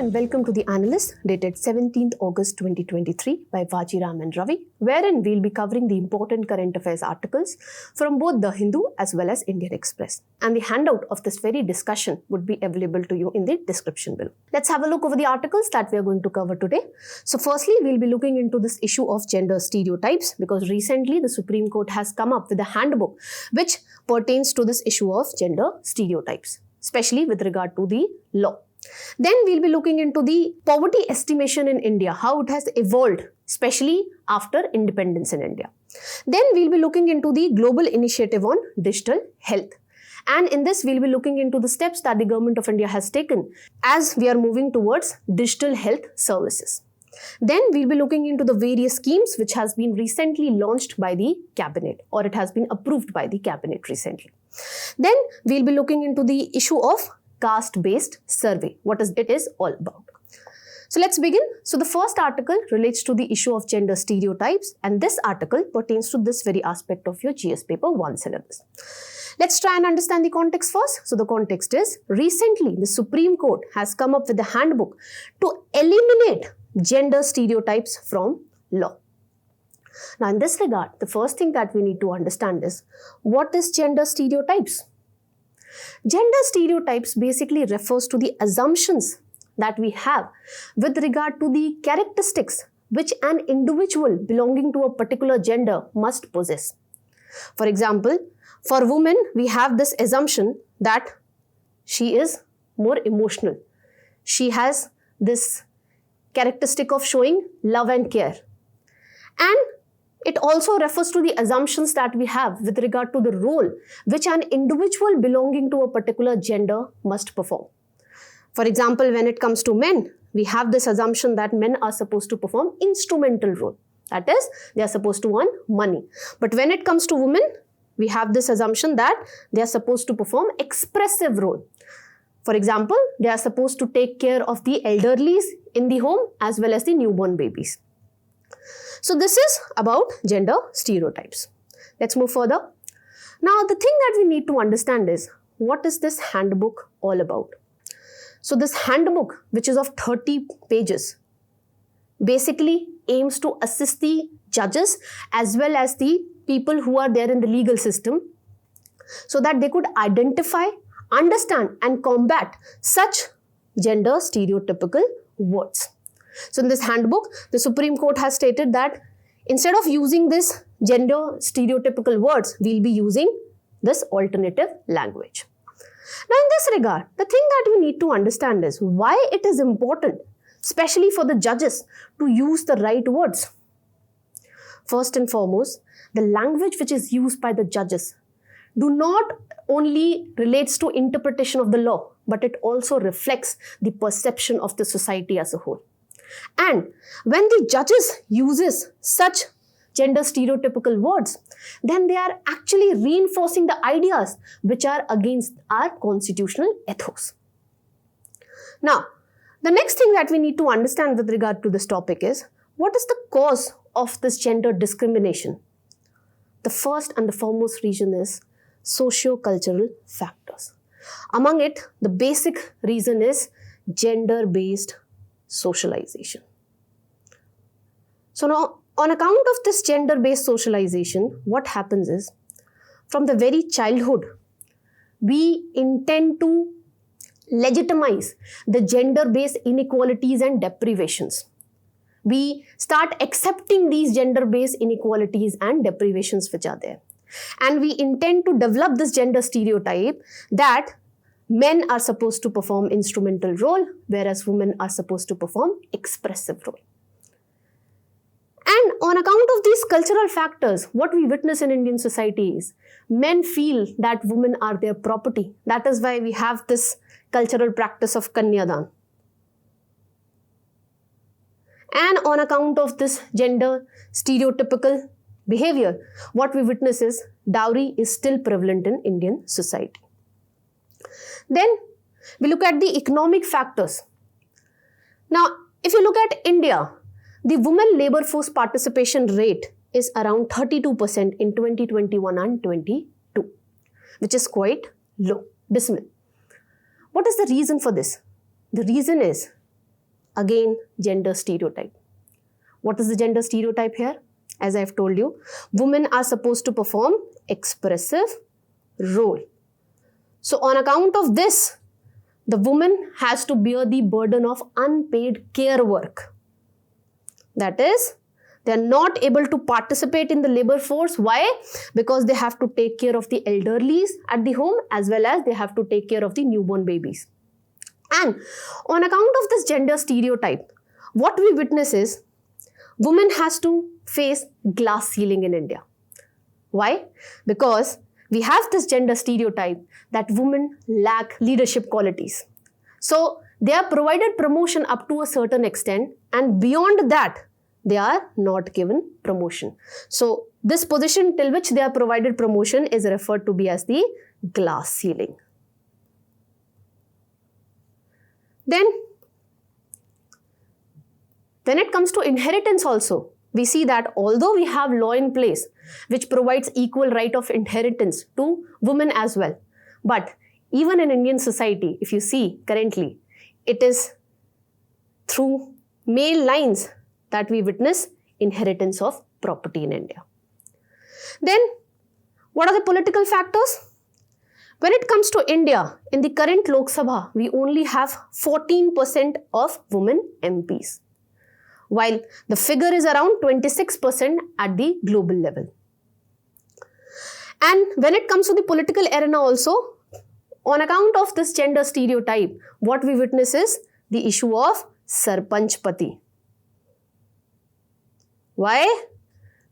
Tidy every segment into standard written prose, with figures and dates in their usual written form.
and welcome to the Analyst dated 17th August 2023 by Vajiram and Ravi, wherein we'll be covering the important current affairs articles from both The Hindu as well as Indian Express. And the handout of this very discussion would be available to you in the description below. Let's have a look over the articles that we are going to cover today. So firstly, we'll be looking into this issue of gender stereotypes because recently the Supreme Court has come up with a handbook which pertains to this issue of gender stereotypes, especially with regard to the law. Then we'll be looking into the poverty estimation in India, how it has evolved, especially after independence in India. Then we'll be looking into the global initiative on digital health. And in this, we'll be looking into the steps that the government of India has taken as we are moving towards digital health services. Then we'll be looking into the various schemes which has been recently launched by the cabinet, or it has been approved by the cabinet recently. Then we'll be looking into the issue of caste-based survey, what it is all about. So let's begin. So the first article relates to the issue of gender stereotypes, and this article pertains to this very aspect of your GS paper 1 syllabus. Let's try and understand the context first. So the context is, recently the Supreme Court has come up with a handbook to eliminate gender stereotypes from law. Now in this regard, the first thing that we need to understand is, what is gender stereotypes? Gender stereotypes basically refers to the assumptions that we have with regard to the characteristics which an individual belonging to a particular gender must possess. For example, for women, we have this assumption that she is more emotional. She has this characteristic of showing love and care. And it also refers to the assumptions that we have with regard to the role which an individual belonging to a particular gender must perform. For example, when it comes to men, we have this assumption that men are supposed to perform instrumental role. That is, they are supposed to earn money. But when it comes to women, we have this assumption that they are supposed to perform expressive role. For example, they are supposed to take care of the elderlies in the home as well as the newborn babies. So this is about gender stereotypes. Let's move further. Now the thing that we need to understand is, what is this handbook all about? So this handbook, which is of 30 pages, basically aims to assist the judges as well as the people who are there in the legal system so that they could identify, understand and combat such gender stereotypical words. So in this handbook, the Supreme Court has stated that instead of using this gender stereotypical words, we'll be using this alternative language. Now in this regard, the thing that we need to understand is why it is important, especially for the judges, to use the right words. First and foremost, the language which is used by the judges do not only relates to interpretation of the law, but it also reflects the perception of the society as a whole. And when the judges uses such gender stereotypical words, then they are actually reinforcing the ideas which are against our constitutional ethos. Now, the next thing that we need to understand with regard to this topic is, what is the cause of this gender discrimination? The first and the foremost reason is socio-cultural factors. Among it, the basic reason is gender-based socialization. So now, on account of this gender-based socialization, what happens is, from the very childhood, we intend to legitimize the gender-based inequalities and deprivations. We start accepting these gender-based inequalities and deprivations which are there. And we intend to develop this gender stereotype that men are supposed to perform instrumental role, whereas women are supposed to perform expressive role. And on account of these cultural factors, what we witness in Indian society is, men feel that women are their property. That is why we have this cultural practice of Kanyadan. And on account of this gender stereotypical behavior, what we witness is, dowry is still prevalent in Indian society. Then we look at the economic factors. Now, if you look at India, the women labor force participation rate is around 32% in 2021 and 22, which is quite low, dismal. What is the reason for this? The reason is Again, gender stereotype. What is the gender stereotype here? As I've told you, women are supposed to perform expressive role. So on account of this, the woman has to bear the burden of unpaid care work. That is, they are not able to participate in the labor force. Why? Because they have to take care of the elderlies at the home as well as they have to take care of the newborn babies. And on account of this gender stereotype, what we witness is women has to face glass ceiling in India. Why? Because we have this gender stereotype that women lack leadership qualities. So they are provided promotion up to a certain extent, and beyond that, they are not given promotion. So this position till which they are provided promotion is referred to be as the glass ceiling. Then, when it comes to inheritance also, we see that although we have law in place which provides equal right of inheritance to women as well, but even in Indian society, if you see currently, it is through male lines that we witness inheritance of property in India. Then, what are the political factors? When it comes to India, in the current Lok Sabha, we only have 14% of women MPs, while the figure is around 26% at the global level. And when it comes to the political arena also, on account of this gender stereotype, what we witness is the issue of Sarpanch Pati. Why?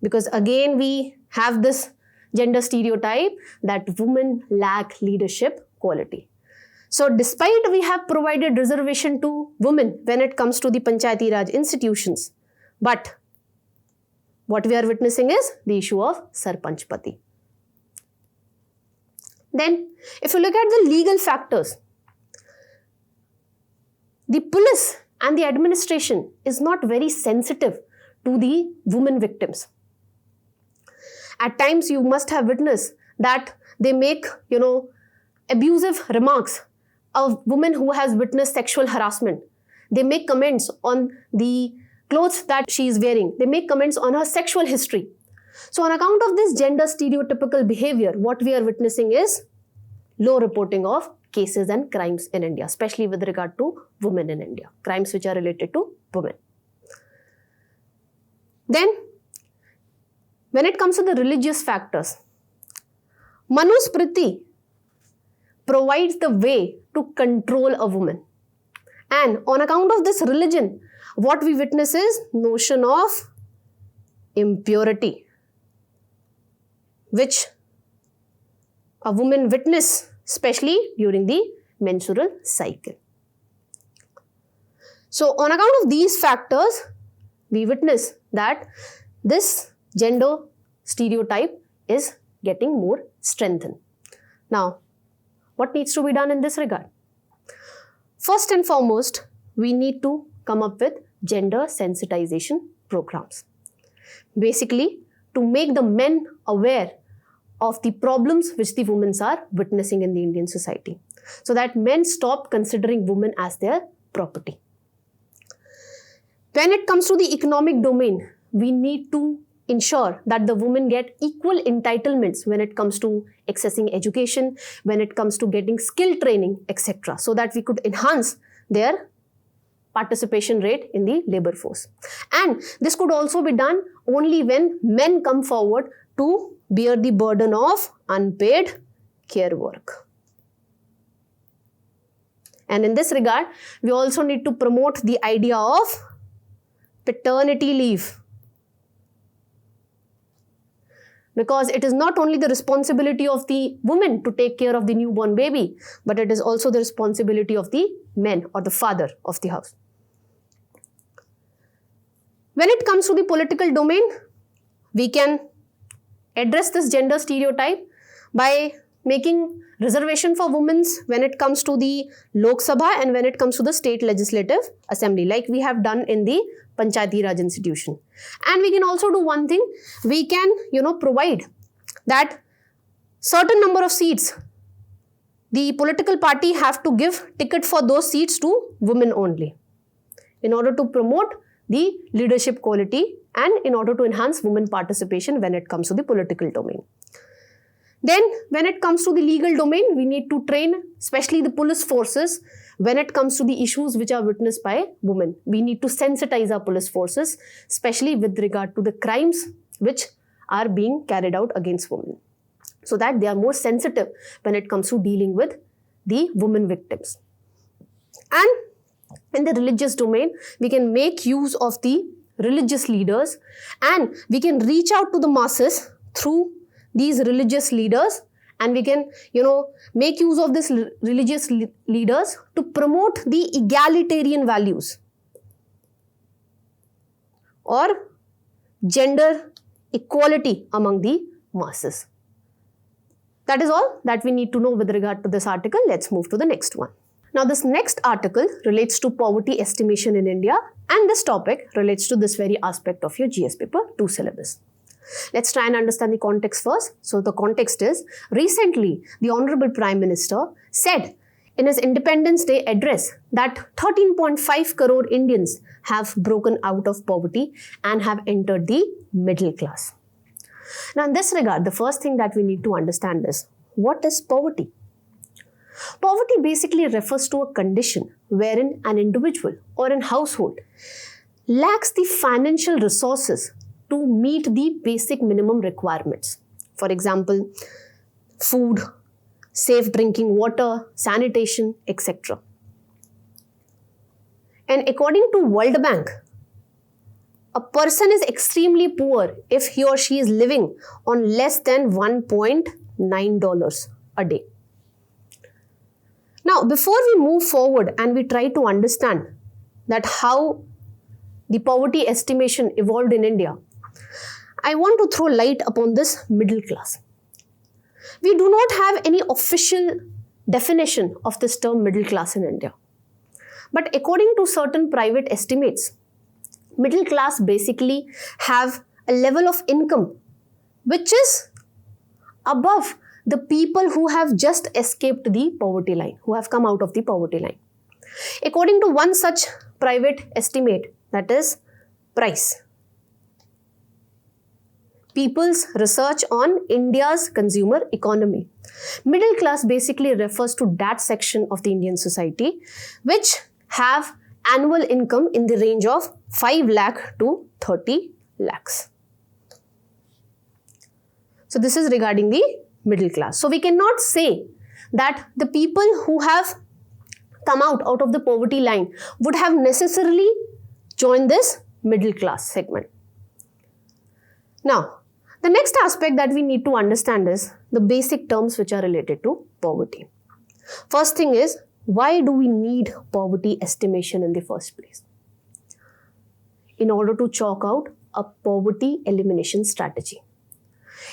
Because again we have this gender stereotype that women lack leadership quality. So despite we have provided reservation to women when it comes to the Panchayati Raj institutions, but what we are witnessing is the issue of Sarpanch Pati. Then, if you look at the legal factors, the police and the administration is not very sensitive to the women victims. At times, you must have witnessed that they make, abusive remarks. A woman who has witnessed sexual harassment, they make comments on the clothes that she is wearing. They make comments on her sexual history. So on account of this gender stereotypical behavior, what we are witnessing is low reporting of cases and crimes in India, especially with regard to women in India, crimes which are related to women. Then, when it comes to the religious factors, Manusmriti provides the way to control a woman. And on account of this religion, what we witness is notion of impurity, which a woman witness, especially during the menstrual cycle. So on account of these factors, we witness that this gender stereotype is getting more strengthened. Now, what needs to be done in this regard? First and foremost, we need to come up with gender sensitization programs. Basically, to make the men aware of the problems which the women are witnessing in the Indian society, so that men stop considering women as their property. When it comes to the economic domain, we need to ensure that the women get equal entitlements when it comes to accessing education, when it comes to getting skill training, etc., so that we could enhance their participation rate in the labor force. And this could also be done only when men come forward to bear the burden of unpaid care work. And in this regard, we also need to promote the idea of paternity leave, because it is not only the responsibility of the woman to take care of the newborn baby, but it is also the responsibility of the men or the father of the house. When it comes to the political domain, we can address this gender stereotype by making reservation for women when it comes to the Lok Sabha and when it comes to the state legislative assembly, like we have done in the Panchayati Raj institution. And we can also do one thing, we can provide that certain number of seats, the political party have to give ticket for those seats to women only. in order to promote the leadership quality and in order to enhance women participation when it comes to the political domain. Then when it comes to the legal domain, we need to train especially the police forces when it comes to the issues which are witnessed by women. We need to sensitize our police forces, especially with regard to the crimes which are being carried out against women, so that they are more sensitive when it comes to dealing with the women victims. And in the religious domain, we can make use of the religious leaders and we can reach out to the masses through these religious leaders, and we can, make use of these religious leaders to promote the egalitarian values or gender equality among the masses. That is all that we need to know with regard to this article. Let's move to the next one. Now, this next article relates to poverty estimation in India, and this topic relates to this very aspect of your GS paper 2 syllabus. Let's try and understand the context first. So, the context is, recently, the Honorable Prime Minister said in his Independence Day address that 13.5 crore Indians have broken out of poverty and have entered the middle class. Now, in this regard, the first thing that we need to understand is, what is poverty? Poverty basically refers to a condition wherein an individual or an household lacks the financial resources to meet the basic minimum requirements. For example, food, safe drinking water, sanitation, etc. And according to World Bank, a person is extremely poor if he or she is living on less than $1.9 a day. Now, before we move forward and we try to understand that how the poverty estimation evolved in India, I want to throw light upon this middle class. We do not have any official definition of this term middle class in India. But according to certain private estimates, middle class basically have a level of income which is above the people who have just escaped the poverty line, who have come out of the poverty line. According to one such private estimate, that is PRICE, People's Research on India's Consumer Economy, middle class basically refers to that section of the Indian society which have annual income in the range of 5 lakh to 30 lakhs. So this is regarding the middle class. So we cannot say that the people who have come out of the poverty line would have necessarily joined this middle class segment. Now, the next aspect that we need to understand is the basic terms which are related to poverty. First thing is, why do we need poverty estimation in the first place? In order to chalk out a poverty elimination strategy.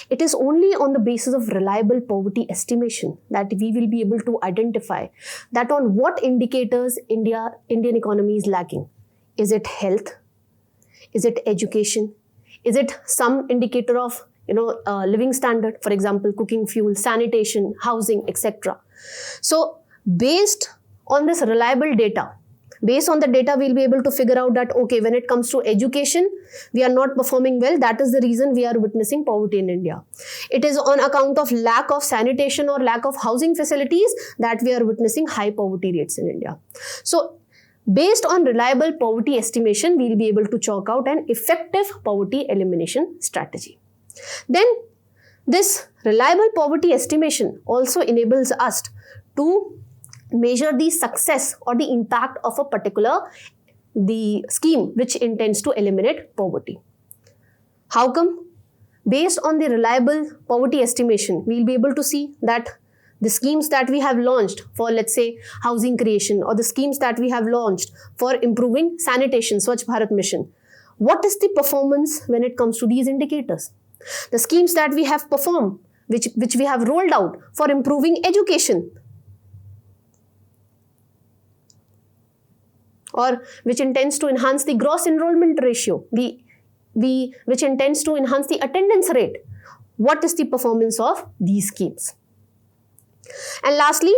It is only on the basis of reliable poverty estimation that we will be able to identify that on what indicators Indian economy is lacking. Is it health? Is it education? Is it some indicator of living standard, for example, cooking fuel, sanitation, housing, etc. So, based on this reliable data, based on the data, we'll be able to figure out that, okay, when it comes to education, we are not performing well. That is the reason we are witnessing poverty in India. It is on account of lack of sanitation or lack of housing facilities that we are witnessing high poverty rates in India. So, based on reliable poverty estimation, we'll be able to chalk out an effective poverty elimination strategy. Then, this reliable poverty estimation also enables us to measure the success or the impact of a particular scheme which intends to eliminate poverty. How come? Based on the reliable poverty estimation, we'll be able to see that the schemes that we have launched for, let's say, housing creation, or the schemes that we have launched for improving sanitation, Swachh Bharat Mission, what is the performance when it comes to these indicators? The schemes that we have performed, which we have rolled out for improving education, or which intends to enhance the gross enrollment ratio, which intends to enhance the attendance rate. What is the performance of these schemes? And lastly,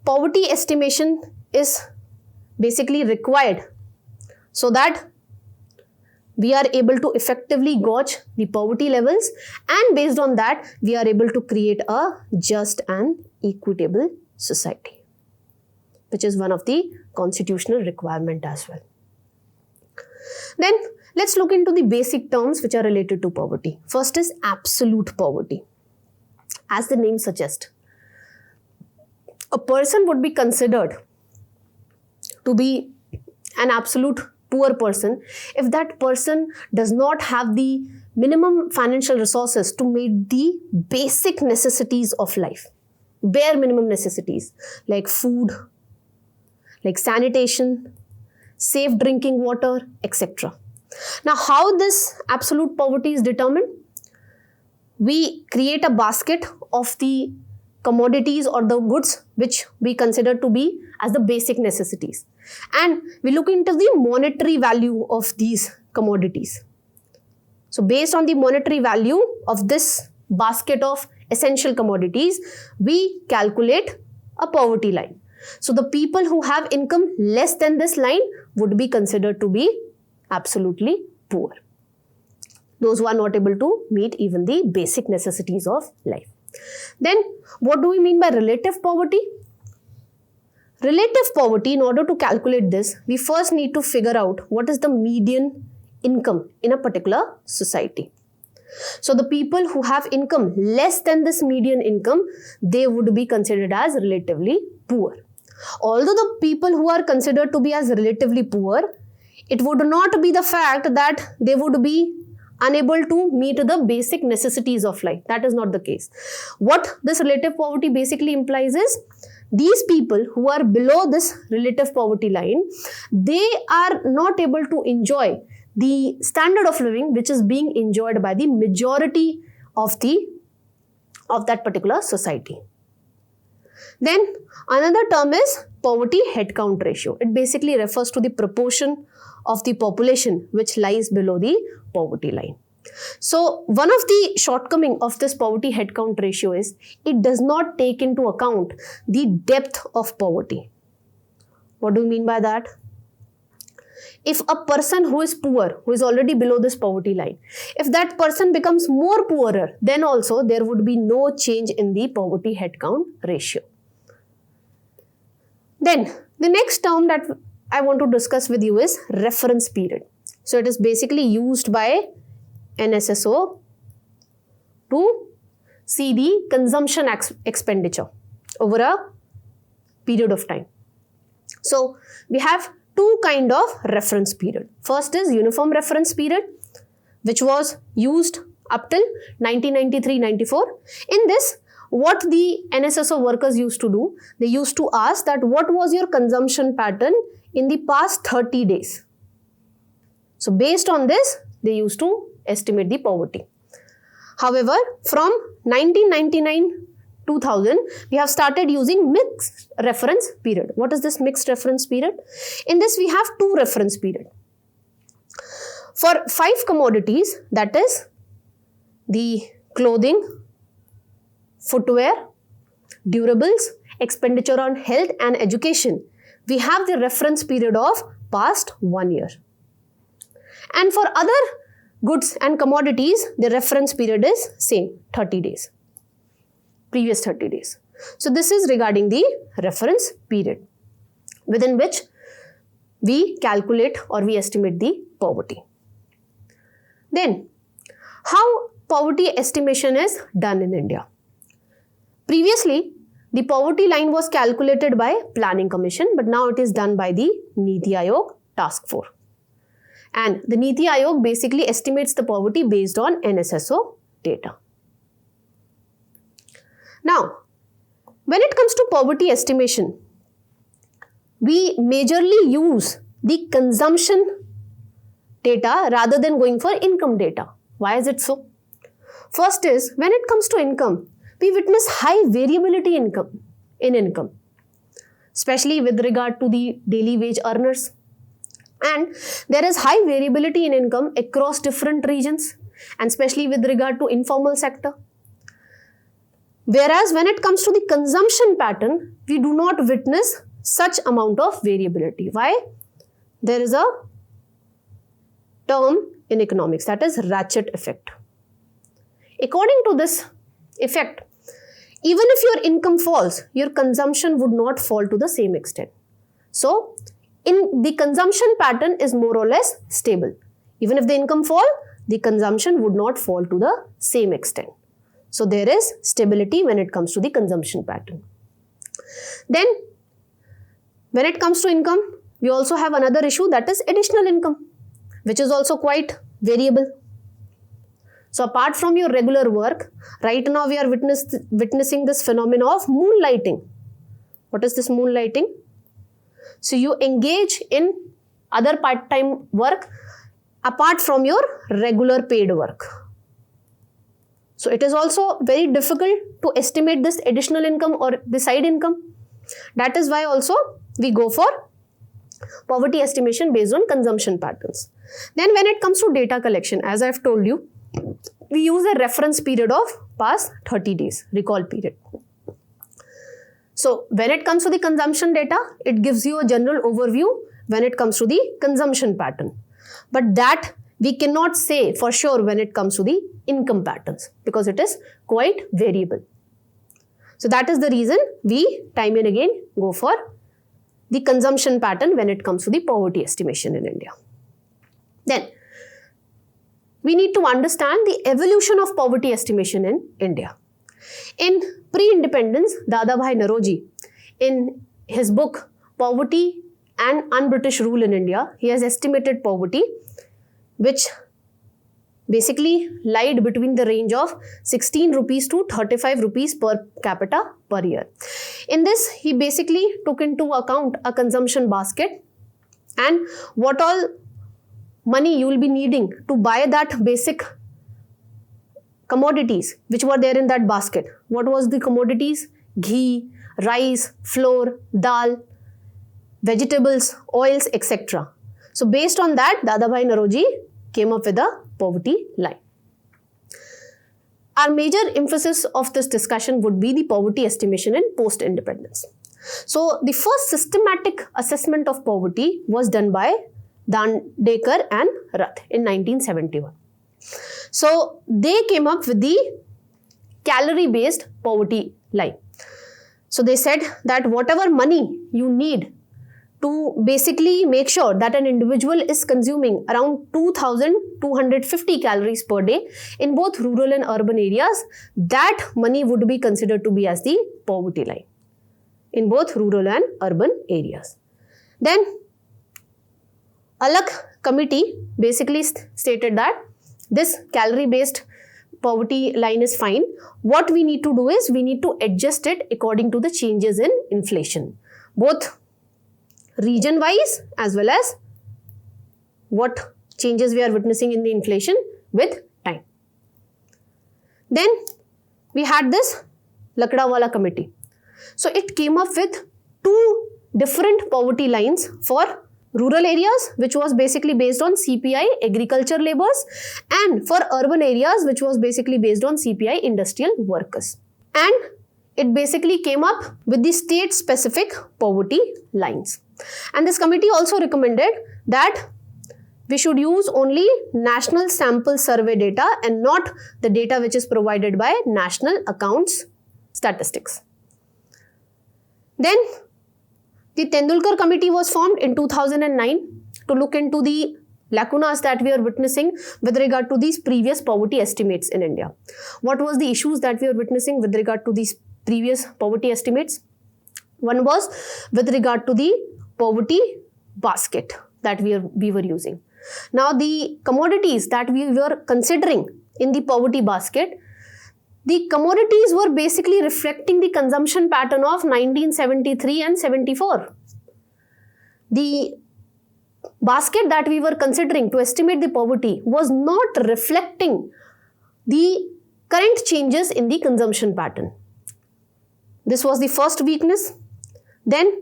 poverty estimation is basically required so that we are able to effectively gauge the poverty levels, and based on that we are able to create a just and equitable society, which is one of the constitutional requirement as well. Then let's look into the basic terms which are related to poverty. First is absolute poverty. As the name suggests, a person would be considered to be an absolute poor person if that person does not have the minimum financial resources to meet the basic necessities of life, bare minimum necessities like food, like sanitation, safe drinking water, etc. Now, how this absolute poverty is determined? We create a basket of the commodities or the goods which we consider to be as the basic necessities, and we look into the monetary value of these commodities. So based on the monetary value of this basket of essential commodities, we calculate a poverty line. So the people who have income less than this line would be considered to be absolutely poor. Those who are not able to meet even the basic necessities of life. Then what do we mean by relative poverty? Relative poverty, in order to calculate this, we first need to figure out what is the median income in a particular society. So the people who have income less than this median income, they would be considered as relatively poor. Although the people who are considered to be as relatively poor, it would not be the fact that they would be unable to meet the basic necessities of life. That is not the case. What this relative poverty basically implies is, these people who are below this relative poverty line, they are not able to enjoy the standard of living which is being enjoyed by the majority of that particular society. Then another term is poverty headcount ratio. It basically refers to the proportion of the population which lies below the poverty line. So one of the shortcomings of this poverty headcount ratio is it does not take into account the depth of poverty. What do you mean by that? If a person who is poor, who is already below this poverty line, if that person becomes more poorer, then also there would be no change in the poverty headcount ratio. Then the next term that I want to discuss with you is reference period. So it is basically used by NSSO to see the consumption expenditure over a period of time. So we have two kind of reference period. First is uniform reference period, which was used up till 1993-94. In this, what the NSSO workers used to do, they used to ask that what was your consumption pattern in the past 30 days. So based on this, they used to estimate the poverty. However, from 1999-2000, we have started using mixed reference period. What is this mixed reference period? In this, we have two reference period. For 5 commodities, that is the clothing, footwear, durables, expenditure on health and education, we have the reference period of past 1 year. And for other goods and commodities, the reference period is same, 30 days, previous 30 days. So this is regarding the reference period within which we calculate or we estimate the poverty. Then, how poverty estimation is done in India? Previously, the poverty line was calculated by Planning Commission, but now it is done by the Niti Aayog Task Force. And the Niti Aayog basically estimates the poverty based on NSSO data. Now, when it comes to poverty estimation, we majorly use the consumption data rather than going for income data. Why is it so? First is, when it comes to income, we witness high variability in income, especially with regard to the daily wage earners. And there is high variability in income across different regions, and especially with regard to informal sector. Whereas when it comes to the consumption pattern, we do not witness such amount of variability. Why? There is a term in economics, that is ratchet effect. According to this effect, even if your income falls, your consumption would not fall to the same extent. So, in the consumption pattern is more or less stable. Even if the income fall, the consumption would not fall to the same extent. So, there is stability when it comes to the consumption pattern. Then, when it comes to income, we also have another issue, that is additional income, which is also quite variable. So, apart from your regular work, right now we are witnessing this phenomenon of moonlighting. What is this moonlighting? So, you engage in other part-time work apart from your regular paid work. So, it is also very difficult to estimate this additional income or the side income. That is why also we go for poverty estimation based on consumption patterns. Then when it comes to data collection, as I have told you, we use a reference period of past 30 days, recall period. So when it comes to the consumption data, it gives you a general overview when it comes to the consumption pattern. But that we cannot say for sure when it comes to the income patterns, because it is quite variable. So that is the reason we time and again go for the consumption pattern when it comes to the poverty estimation in India. Then we need to understand the evolution of poverty estimation in India. In pre-independence, Dadabhai Naoroji, in his book Poverty and Un-British Rule in India, he has estimated poverty, which basically lied between the range of 16 rupees to 35 rupees per capita per year. In this, he basically took into account a consumption basket and what all money you will be needing to buy that basic commodities which were there in that basket. What was the commodities? Ghee, rice, flour, dal, vegetables, oils, etc. So based on that, Dadabhai Naoroji came up with a poverty line. Our major emphasis of this discussion would be the poverty estimation in post-independence. So the first systematic assessment of poverty was done by Dandekar and Rath in 1971. So they came up with the calorie-based poverty line. So they said that whatever money you need to basically make sure that an individual is consuming around 2,250 calories per day in both rural and urban areas, that money would be considered to be as the poverty line in both rural and urban areas. Then Alak committee basically stated that this calorie-based poverty line is fine. What we need to do is we need to adjust it according to the changes in inflation, both region-wise as well as what changes we are witnessing in the inflation with time. Then we had this Lakdawala committee. So it came up with two different poverty lines for rural areas, which was basically based on CPI agriculture laborers, and for urban areas, which was basically based on CPI industrial workers. And it basically came up with the state-specific poverty lines. And this committee also recommended that we should use only national sample survey data and not the data which is provided by National Accounts Statistics. Then the Tendulkar committee was formed in 2009 to look into the lacunas that we are witnessing with regard to these previous poverty estimates in India. What was the issues that we are witnessing with regard to these previous poverty estimates? One was with regard to the poverty basket that we were using. Now the commodities that we were considering in the poverty basket, the commodities were basically reflecting the consumption pattern of 1973 and 74. The basket that we were considering to estimate the poverty was not reflecting the current changes in the consumption pattern. This was the first weakness. Then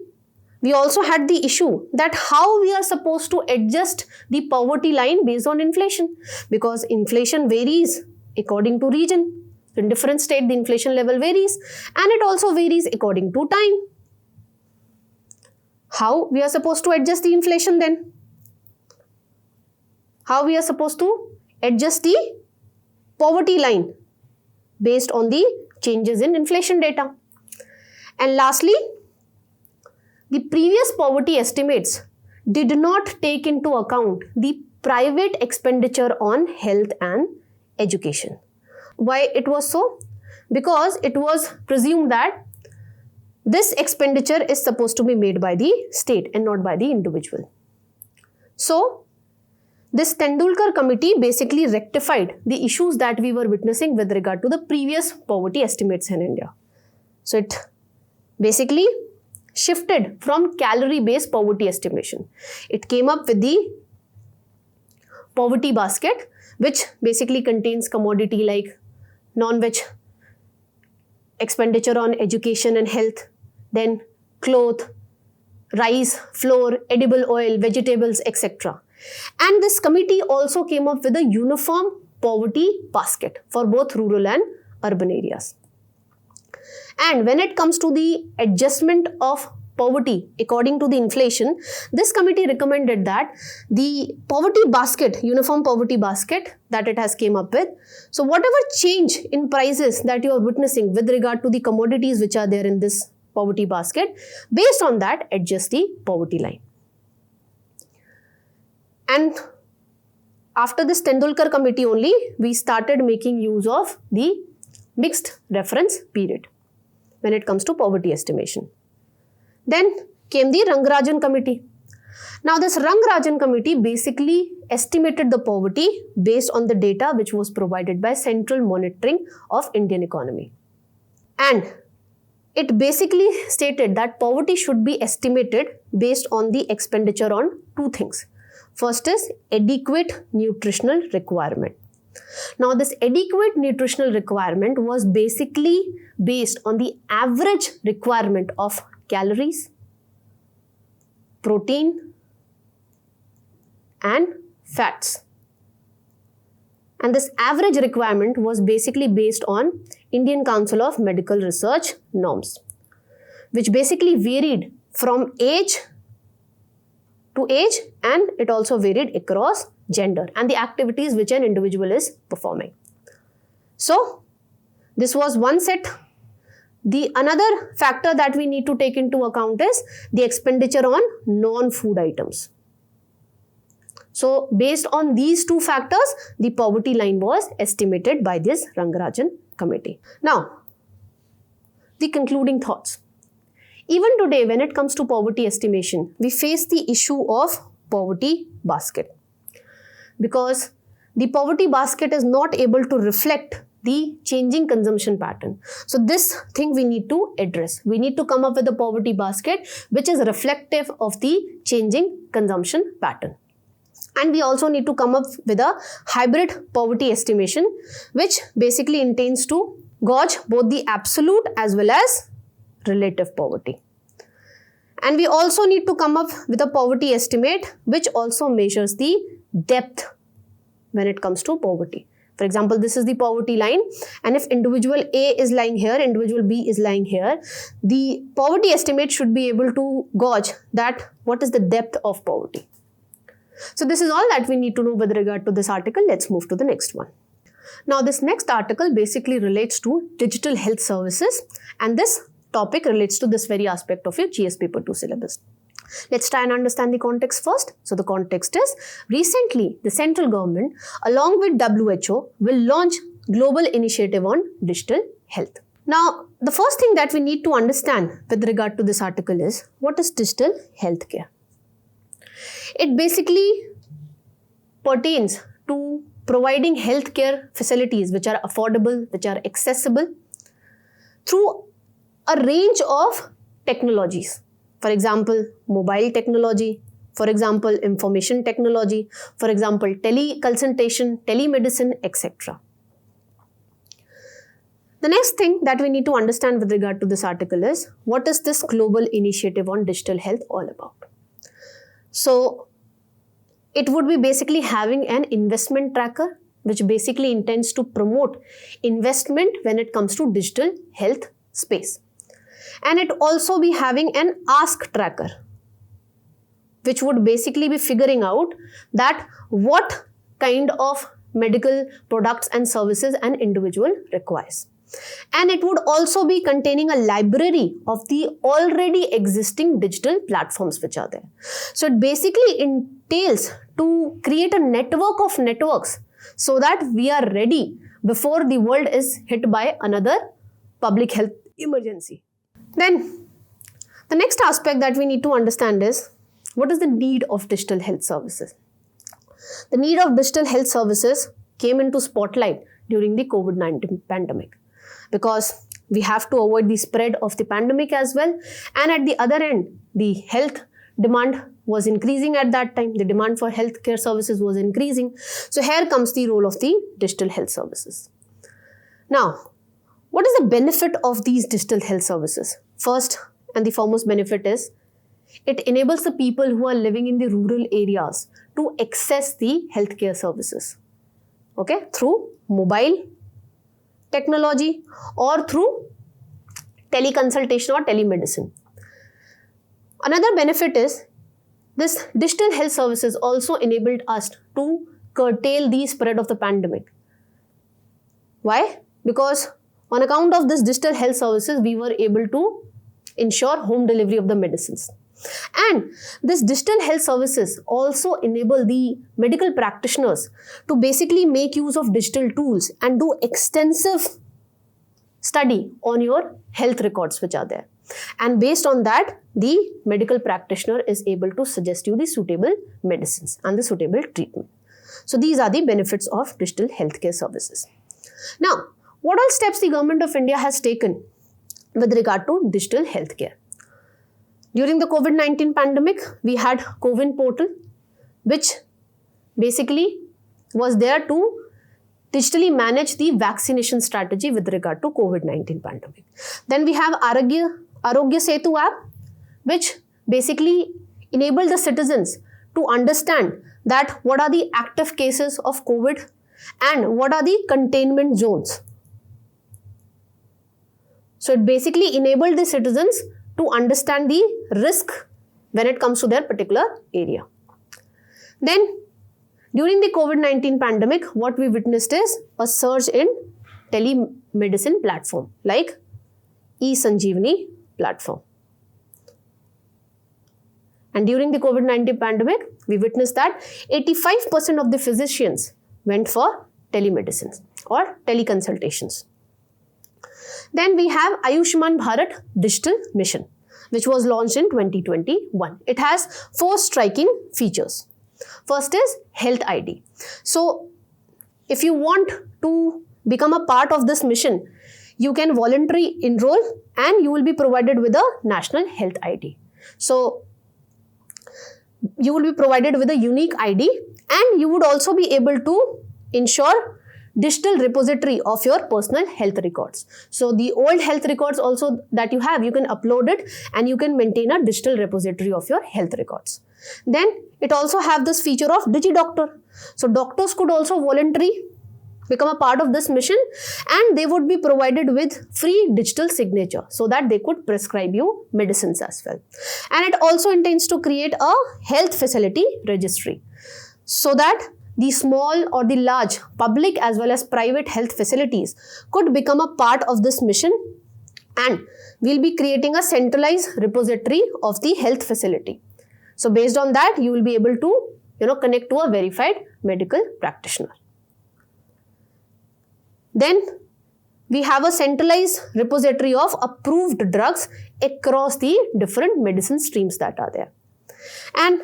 we also had the issue that how we are supposed to adjust the poverty line based on inflation, because inflation varies according to region. In different states, the inflation level varies, and it also varies according to time. How we are supposed to adjust the inflation then? how we are supposed to adjust the poverty line based on the changes in inflation data. And lastly, the previous poverty estimates did not take into account the private expenditure on health and education. Why it was so? Because it was presumed that this expenditure is supposed to be made by the state and not by the individual. So, this Tendulkar committee basically rectified the issues that we were witnessing with regard to the previous poverty estimates in India. So, it basically shifted from calorie-based poverty estimation. It came up with the poverty basket, which basically contains commodity like non-veg expenditure on education and health, then cloth, rice, flour, edible oil, vegetables, etc. And this committee also came up with a uniform poverty basket for both rural and urban areas. And when it comes to the adjustment of poverty according to the inflation, this committee recommended that the poverty basket, uniform poverty basket that it has came up with, so whatever change in prices that you are witnessing with regard to the commodities which are there in this poverty basket, based on that adjust the poverty line. And after this Tendulkar committee only, we started making use of the mixed reference period when it comes to poverty estimation. Then came the Rangarajan committee. Now this Rangarajan committee basically estimated the poverty based on the data which was provided by Central Monitoring of Indian Economy. And it basically stated that poverty should be estimated based on the expenditure on two things. First is adequate nutritional requirement. Now this adequate nutritional requirement was basically based on the average requirement of calories, protein and fats. And this average requirement was basically based on Indian Council of Medical Research norms, which basically varied from age to age, and it also varied across gender and the activities which an individual is performing. So, this was one set. The another factor that we need to take into account is the expenditure on non-food items. So, based on these two factors, the poverty line was estimated by this Rangarajan committee. Now, the concluding thoughts. Even today, when it comes to poverty estimation, we face the issue of poverty basket, because the poverty basket is not able to reflect the changing consumption pattern. So this thing we need to address. We need to come up with a poverty basket which is reflective of the changing consumption pattern. And we also need to come up with a hybrid poverty estimation, which basically intends to gauge both the absolute as well as relative poverty. And we also need to come up with a poverty estimate which also measures the depth when it comes to poverty. For example, this is the poverty line, and if individual A is lying here, individual B is lying here, the poverty estimate should be able to gauge that what is the depth of poverty. So this is all that we need to know with regard to this article. Let's move to the next one. Now this next article basically relates to digital health services, and this topic relates to this very aspect of your GS paper 2 syllabus. Let's try and understand the context first. So the context is, recently the central government along with WHO will launch global initiative on digital health. Now the first thing that we need to understand with regard to this article is, what is digital healthcare? It basically pertains to providing healthcare facilities which are affordable, which are accessible through a range of technologies. For example, mobile technology, for example, information technology, for example, teleconsultation, telemedicine, etc. The next thing that we need to understand with regard to this article is, what is this global initiative on digital health all about? So, it would be basically having an investment tracker which basically intends to promote investment when it comes to digital health space. And it also be having an ask tracker which would basically be figuring out that what kind of medical products and services an individual requires. And it would also be containing a library of the already existing digital platforms which are there. So it basically entails to create a network of networks so that we are ready before the world is hit by another public health emergency. Then the next aspect that we need to understand is, what is the need of digital health services? The need of digital health services came into spotlight during the COVID-19 pandemic, because we have to avoid the spread of the pandemic as well. And at the other end, the health demand was increasing at that time. The demand for healthcare services was increasing. So here comes the role of the digital health services. Now, what is the benefit of these digital health services? First and the foremost benefit is, it enables the people who are living in the rural areas to access the healthcare services, okay, through mobile technology or through teleconsultation or telemedicine. Another benefit is, this digital health services also enabled us to curtail the spread of the pandemic. Why? Because on account of this digital health services, we were able to ensure home delivery of the medicines. And this digital health services also enable the medical practitioners to basically make use of digital tools and do extensive study on your health records which are there. And based on that, the medical practitioner is able to suggest you the suitable medicines and the suitable treatment. So these are the benefits of digital healthcare services. Now, what all steps the government of India has taken with regard to digital healthcare? During the COVID-19 pandemic, we had COVID portal, which basically was there to digitally manage the vaccination strategy with regard to COVID-19 pandemic. Then we have Arogya Setu app, which basically enabled the citizens to understand that what are the active cases of COVID and what are the containment zones. So it basically enabled the citizens to understand the risk when it comes to their particular area. Then, during the COVID-19 pandemic, what we witnessed is a surge in telemedicine platform like e-Sanjeevani platform. And during the COVID-19 pandemic, we witnessed that 85% of the physicians went for telemedicine or teleconsultations. Then we have Ayushman Bharat Digital Mission, which was launched in 2021. It has 4 striking features. First is Health ID. So, if you want to become a part of this mission, you can voluntarily enroll and you will be provided with a National Health ID. So, you will be provided with a unique ID and you would also be able to ensure digital repository of your personal health records. So the old health records also that you have, you can upload it and you can maintain a digital repository of your health records. Then it also have this feature of DigiDoctor. So doctors could also voluntarily become a part of this mission and they would be provided with free digital signature so that they could prescribe you medicines as well. And it also intends to create a health facility registry so that the small or the large public as well as private health facilities could become a part of this mission, and we'll be creating a centralized repository of the health facility. So based on that, you will be able to connect to a verified medical practitioner. Then we have a centralized repository of approved drugs across the different medicine streams that are there. And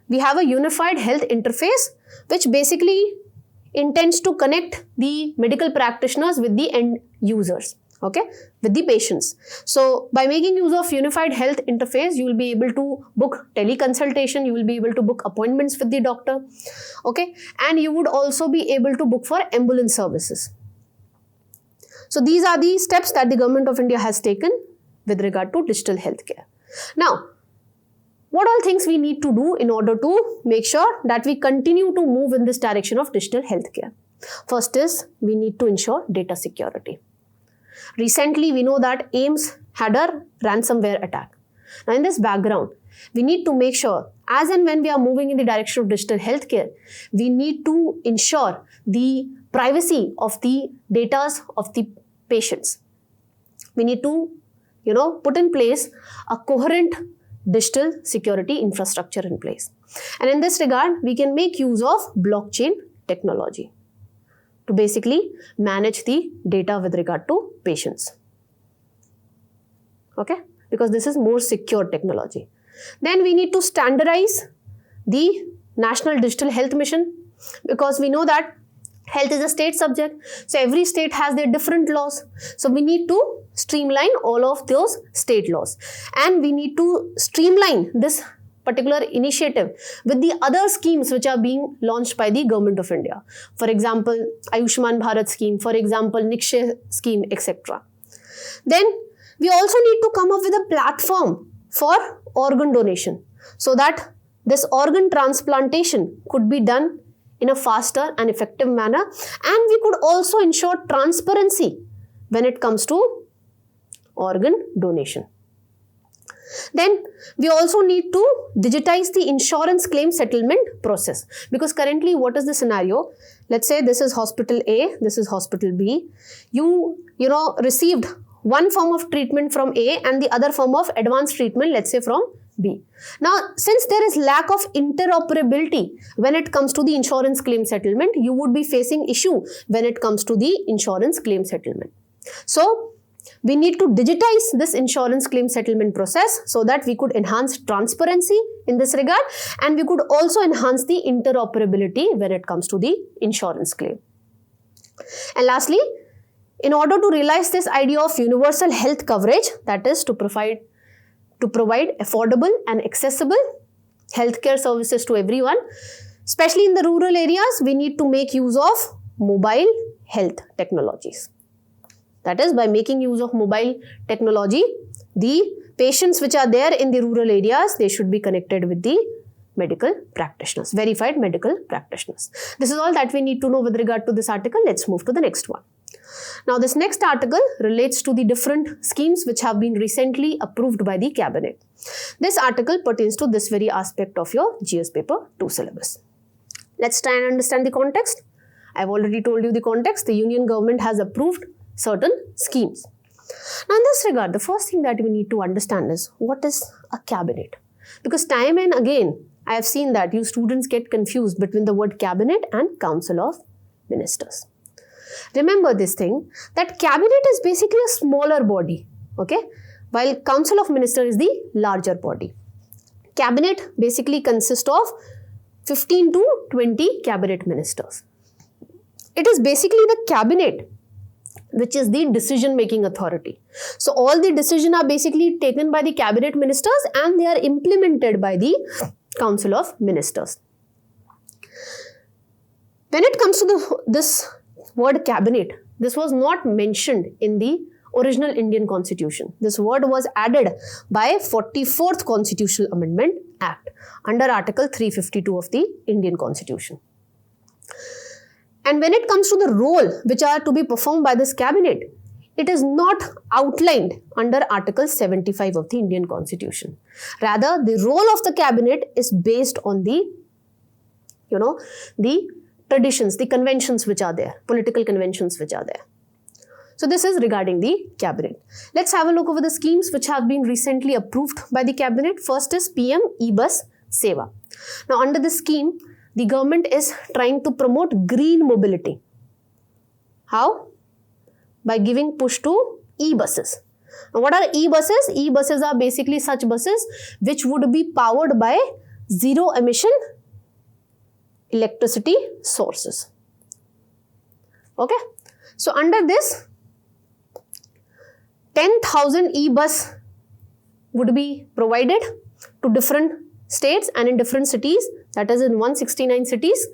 we have a unified health interface which basically intends to connect the medical practitioners with the end users, okay, with the patients. So by making use of unified health interface, you will be able to book teleconsultation, you will be able to book appointments with the doctor, okay, and you would also be able to book for ambulance services. So these are the steps that the government of India has taken with regard to digital healthcare. Now, what all things we need to do in order to make sure that we continue to move in this direction of digital healthcare? First is, we need to ensure data security. Recently, we know that AIIMS had a ransomware attack. Now, in this background, we need to make sure as and when we are moving in the direction of digital healthcare, we need to ensure the privacy of the data of the patients. We need to, put in place a coherent digital security infrastructure in place. And in this regard, we can make use of blockchain technology to basically manage the data with regard to patients. Okay? Because this is more secure technology. Then we need to standardize the National Digital Health Mission, because we know that health is a state subject. So every state has their different laws. So we need to streamline all of those state laws. And we need to streamline this particular initiative with the other schemes which are being launched by the Government of India. For example, Ayushman Bharat scheme, for example, Nikshay scheme, etc. Then we also need to come up with a platform for organ donation so that this organ transplantation could be done in a faster and effective manner, and we could also ensure transparency when it comes to organ donation. Then we also need to digitize the insurance claim settlement process, because currently what is the scenario? Let's say this is hospital A, this is hospital B. You received one form of treatment from A and the other form of advanced treatment, let's say from B. Now, since there is lack of interoperability when it comes to the insurance claim settlement, you would be facing issue when it comes to the insurance claim settlement. So, we need to digitize this insurance claim settlement process so that we could enhance transparency in this regard, and we could also enhance the interoperability when it comes to the insurance claim. And lastly, in order to realize this idea of universal health coverage, that is to provide affordable and accessible healthcare services to everyone, especially in the rural areas, we need to make use of mobile health technologies. That is, by making use of mobile technology, the patients which are there in the rural areas, they should be connected with the medical practitioners, verified medical practitioners. This is all that we need to know with regard to this article. Let's move to the next one. Now, this next article relates to the different schemes which have been recently approved by the cabinet. This article pertains to this very aspect of your GS paper 2 syllabus. Let's try and understand the context. I've already told you the context. The union government has approved certain schemes. Now, in this regard, the first thing that we need to understand is what is a cabinet? Because time and again, I have seen that you students get confused between the word cabinet and council of ministers. Remember this thing, that cabinet is basically a smaller body, okay, while council of ministers is the larger body. Cabinet basically consists of 15 to 20 cabinet ministers. It is basically the cabinet which is the decision-making authority. So all the decisions are basically taken by the cabinet ministers and they are implemented by the council of ministers. When it comes to this word cabinet, this was not mentioned in the original Indian constitution. This word was added by 44th Constitutional Amendment Act under Article 352 of the Indian Constitution. And when it comes to the role which are to be performed by this cabinet, it is not outlined under Article 75 of the Indian Constitution. Rather, the role of the cabinet is based on the, the traditions, the conventions which are there, political conventions which are there. So this is regarding the cabinet. Let's have a look over the schemes which have been recently approved by the cabinet. First is PM E-Bus Seva. Now, under this scheme, the government is trying to promote green mobility. How? By giving push to e-buses. Now, what are e-buses? E-buses are basically such buses which would be powered by zero emission electricity sources. Okay. So, under this, 10,000 e-bus would be provided to different states and in different cities, that is in 169 cities,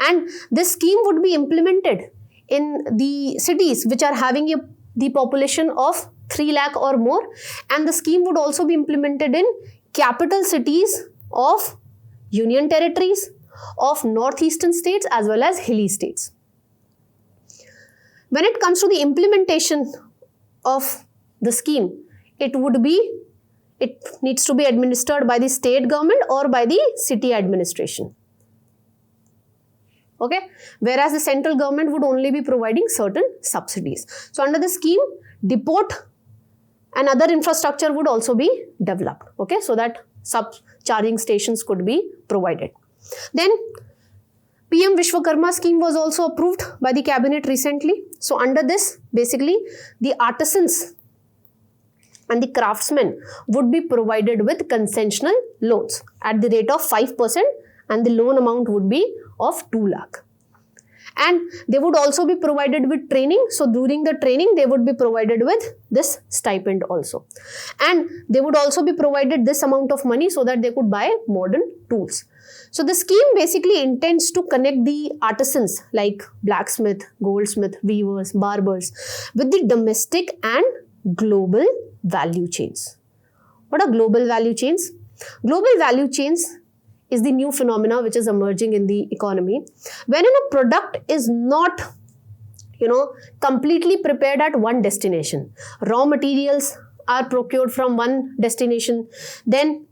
and this scheme would be implemented in the cities which are having the population of 3 lakh or more, and the scheme would also be implemented in capital cities of union territories, of northeastern states as well as hilly states. When it comes to the implementation of the scheme, it would be it needs to be administered by the state government or by the city administration. Okay, whereas the central government would only be providing certain subsidies. So under the scheme, depot and other infrastructure would also be developed, okay, so that sub-charging stations could be provided. Then PM Vishwakarma scheme was also approved by the cabinet recently. So under this, basically the artisans and the craftsmen would be provided with concessional loans at the rate of 5%, and the loan amount would be of 2 lakh. And they would also be provided with training. So during the training, they would be provided with this stipend also. And they would also be provided this amount of money so that they could buy modern tools. So the scheme basically intends to connect the artisans like blacksmith, goldsmith, weavers, barbers with the domestic and global value chains. What are global value chains? Global value chains is the new phenomena which is emerging in the economy. When a product is not, completely prepared at one destination, raw materials are procured from one destination, then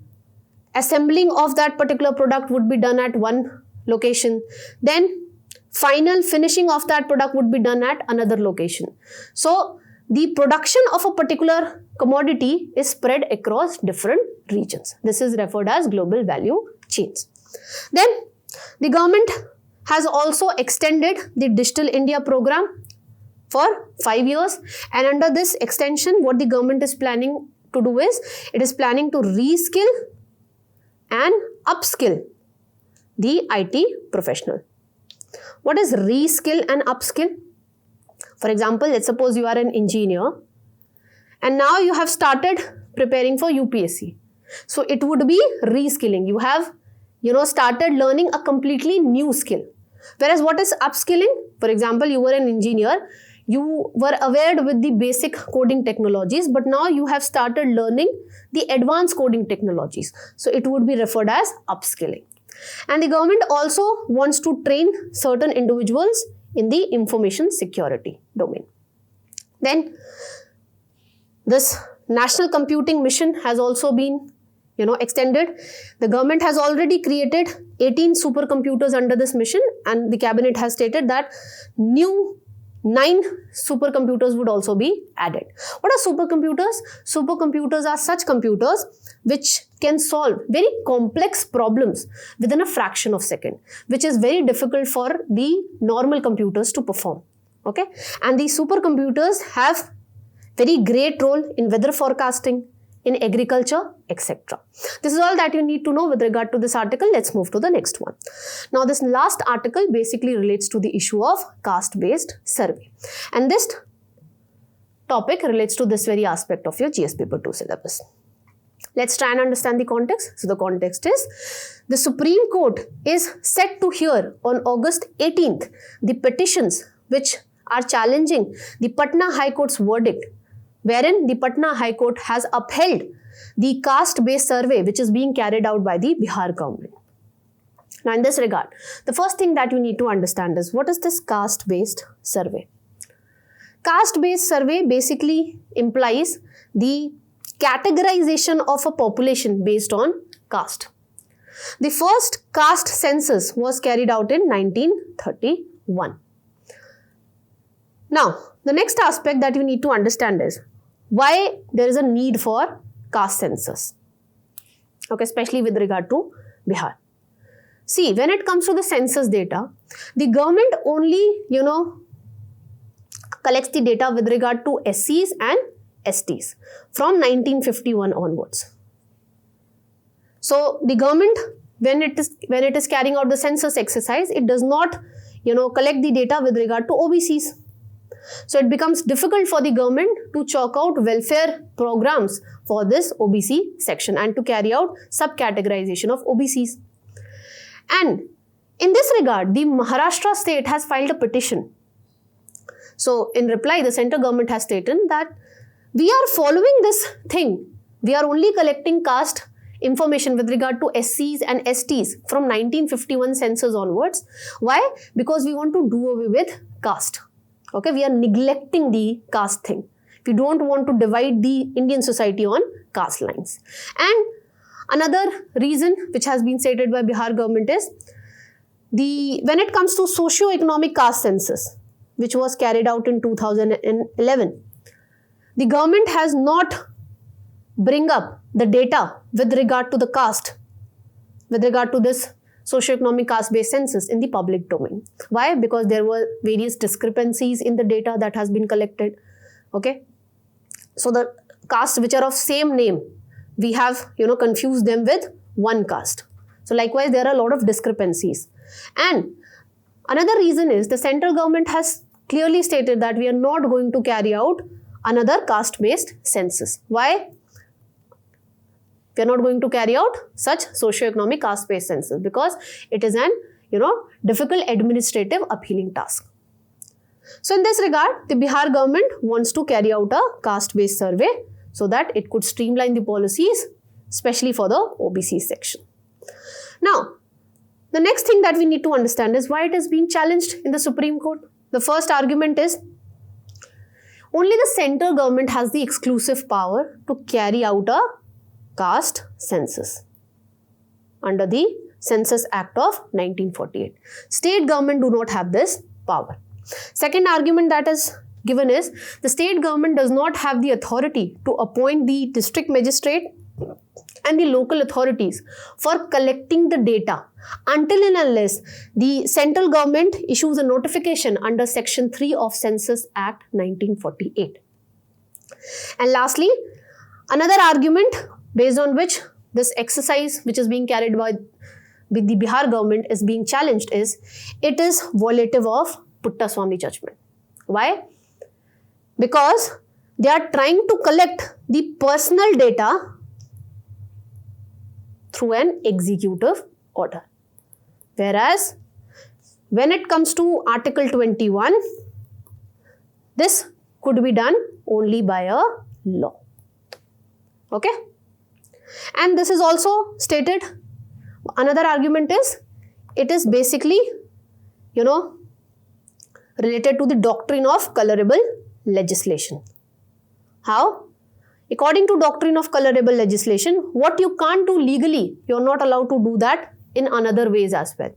assembling of that particular product would be done at one location, then final finishing of that product would be done at another location. So the production of a particular commodity is spread across different regions. This is referred as global value chains. Then the government has also extended the Digital India program for 5 years, and under this extension, what the government is planning to do is, it is planning to reskill and upskill the IT professional. What is reskill and upskill? For example, let's suppose you are an engineer and now you have started preparing for UPSC. So it would be reskilling. You have, started learning a completely new skill. Whereas what is upskilling? For example, you were an engineer, you were aware with the basic coding technologies, but now you have started learning the advanced coding technologies. So it would be referred as upskilling. And the government also wants to train certain individuals in the information security domain. Then this National Computing Mission has also been extended. The government has already created 18 supercomputers under this mission, and the cabinet has stated that new 9 supercomputers would also be added. What are supercomputers? Supercomputers are such computers which can solve very complex problems within a fraction of a second, which is very difficult for the normal computers to perform. Okay, and these supercomputers have very great role in weather forecasting, in agriculture, etc. This is all that you need to know with regard to this article. Let's move to the next one. Now, this last article basically relates to the issue of caste-based survey. And this topic relates to this very aspect of your GS paper 2 syllabus. Let's try and understand the context. So, the context is, the Supreme Court is set to hear on August 18th the petitions which are challenging the Patna High Court's verdict, wherein the Patna High Court has upheld the caste-based survey which is being carried out by the Bihar government. Now, in this regard, the first thing that you need to understand is, what is this caste-based survey? Caste-based survey basically implies the categorization of a population based on caste. The first caste census was carried out in 1931. Now, the next aspect that you need to understand is why there is a need for caste census, okay, especially with regard to Bihar. See, when it comes to the census data, the government only, collects the data with regard to SCs and STs from 1951 onwards. So, the government, when it is carrying out the census exercise, it does not, collect the data with regard to OBCs. So, it becomes difficult for the government to chalk out welfare programs for this OBC section and to carry out subcategorization of OBCs. And in this regard, the Maharashtra state has filed a petition. So, in reply, the central government has stated that we are following this thing. We are only collecting caste information with regard to SCs and STs from 1951 census onwards. Why? Because we want to do away with caste. Okay, we are neglecting the caste thing. We don't want to divide the Indian society on caste lines. And another reason which has been stated by Bihar government is when it comes to socio-economic caste census, which was carried out in 2011, the government has not bring up the data with regard to the caste, with regard to this socio-economic caste-based census in the public domain. Why? Because there were various discrepancies in the data that has been collected. Okay, so the castes which are of same name, we have confused them with one caste. So likewise, there are a lot of discrepancies. And another reason is the central government has clearly stated that we are not going to carry out another caste-based census. Why? We are not going to carry out such socio-economic caste-based census because it is an difficult administrative appealing task. So in this regard, the Bihar government wants to carry out a caste-based survey so that it could streamline the policies, especially for the OBC section. Now, the next thing that we need to understand is why it is being challenged in the Supreme Court. The first argument is only the central government has the exclusive power to carry out a caste census under the Census Act of 1948. State government do not have this power. Second argument that is given is the state government does not have the authority to appoint the district magistrate and the local authorities for collecting the data until and unless the central government issues a notification under Section 3 of Census Act 1948. And lastly, another argument based on which this exercise which is being carried by with the Bihar government is being challenged is it is violative of Puttaswamy judgment. Why? Because they are trying to collect the personal data through an executive order. Whereas when it comes to Article 21, this could be done only by a law. Okay? And this is also stated. Another argument is it is basically, related to the doctrine of colorable legislation. How? According to doctrine of colorable legislation, what you can't do legally, you're not allowed to do that in another ways as well.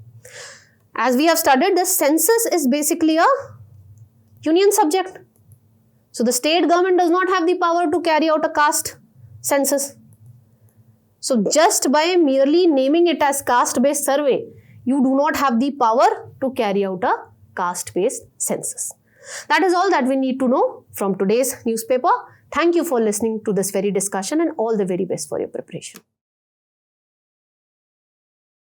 As we have studied, the census is basically a union subject. So the state government does not have the power to carry out a caste census. So just by merely naming it as caste-based survey, you do not have the power to carry out a caste-based census. That is all that we need to know from today's newspaper. Thank you for listening to this very discussion and all the very best for your preparation.